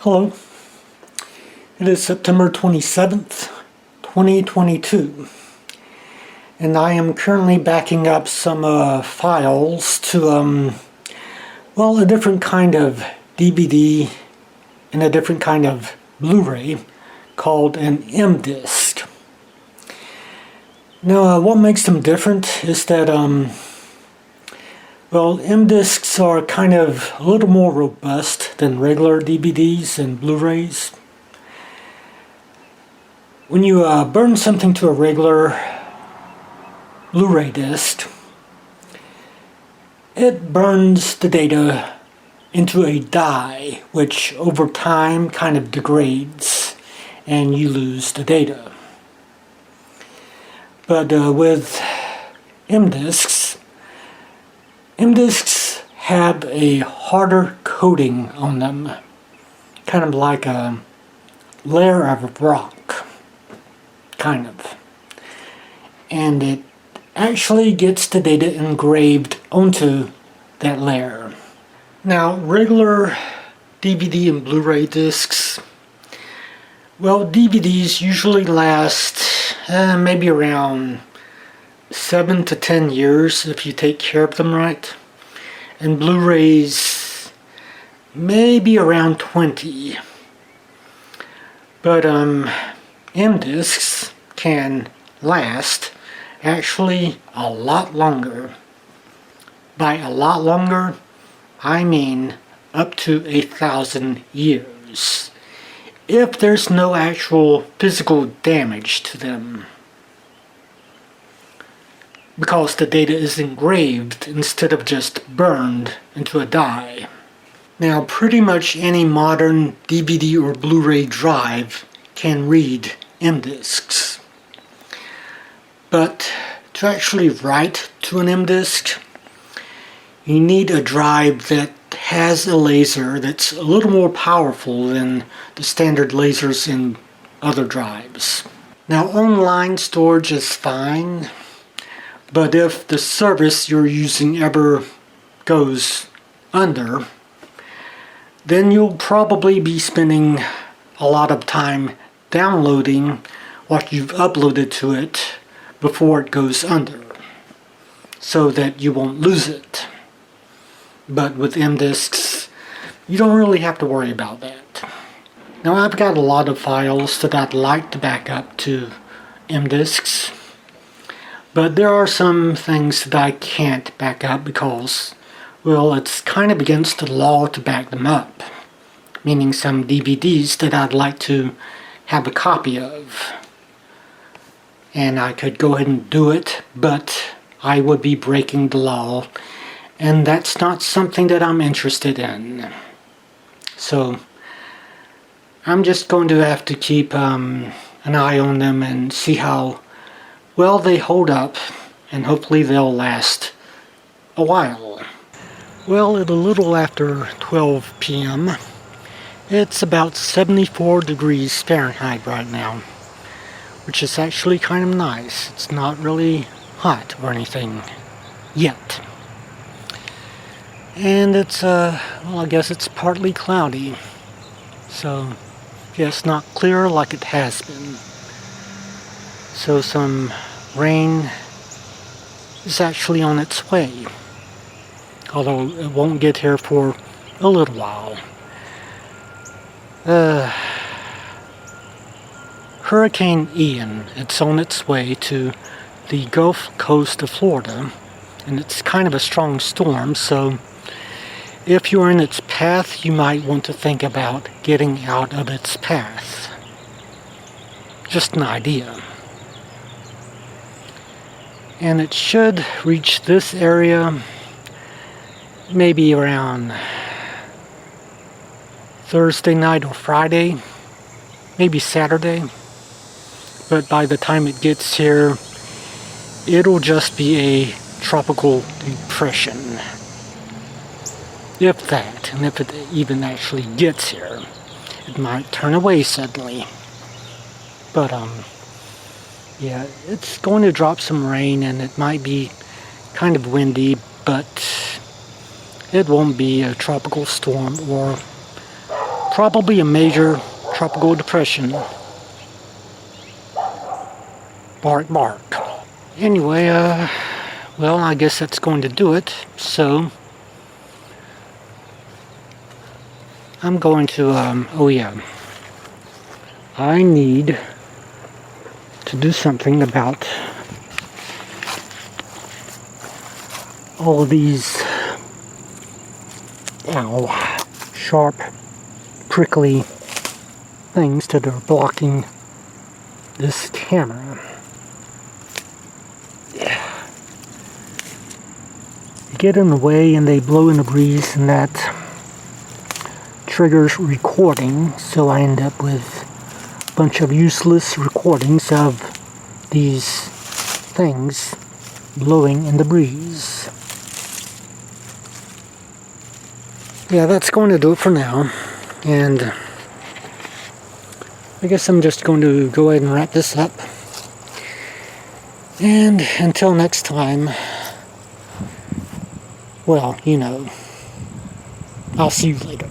Hello, it is September 27th, 2022, and I am currently backing up some files to, a different kind of DVD and a different kind of Blu-ray called an M-disc. Now, what makes them different is that, M-discs are kind of a little more robust than regular DVDs and Blu-rays. When you burn something to a regular Blu-ray disc, it burns the data into a dye, which over time kind of degrades and you lose the data. But with M-discs have a harder coating on them, kind of like a layer of rock, kind of. And it actually gets the data engraved onto that layer. Now, regular DVD and Blu-ray discs, DVDs usually last maybe around 7 to 10 years if you take care of them right. And Blu-rays maybe around 20. But M-discs can last actually a lot longer. By a lot longer, I mean up to 1,000 years. If there's no actual physical damage to them, because the data is engraved instead of just burned into a dye. Now, pretty much any modern DVD or Blu-ray drive can read M-discs. But to actually write to an M-disc, you need a drive that has a laser that's a little more powerful than the standard lasers in other drives. Now, online storage is fine, but if the service you're using ever goes under, then you'll probably be spending a lot of time downloading what you've uploaded to it before it goes under, so that you won't lose it. But with M-discs, you don't really have to worry about that. Now, I've got a lot of files that I'd like to back up to M-discs, but there are some things that I can't back up because, it's kind of against the law to back them up. Meaning some DVDs that I'd like to have a copy of. And I could go ahead and do it, but I would be breaking the law. And that's not something that I'm interested in. So, I'm just going to have to keep an eye on them and see how well they hold up, and hopefully they'll last a while. Well, at a little after 12 p.m., it's about 74 degrees Fahrenheit right now, which is actually kind of nice. It's not really hot or anything yet. And it's, I guess it's partly cloudy. So, yeah, it's not clear like it has been. So some rain is actually on its way, although it won't get here for a little while. Hurricane Ian, it's on its way to the Gulf Coast of Florida, and it's kind of a strong storm, so if you're in its path, you might want to think about getting out of its path. Just an idea. And it should reach this area maybe around Thursday night or Friday, maybe Saturday. But by the time it gets here, it'll just be a tropical depression. If that, and if it even actually gets here. It might turn away suddenly. But, yeah, it's going to drop some rain, and it might be kind of windy, but it won't be a tropical storm or probably a major tropical depression. Bark, bark. Anyway, well, I guess that's going to do it. So, I'm going to, oh yeah. I need to do something about all these, sharp, prickly things that are blocking this camera. Yeah. They get in the way and they blow in the breeze, and that triggers recording, so I end up with a bunch of useless recordings of these things blowing in the breeze. Yeah, that's going to do it for now, and I guess I'm just going to go ahead and wrap this up. And until next time, well, I'll see you later.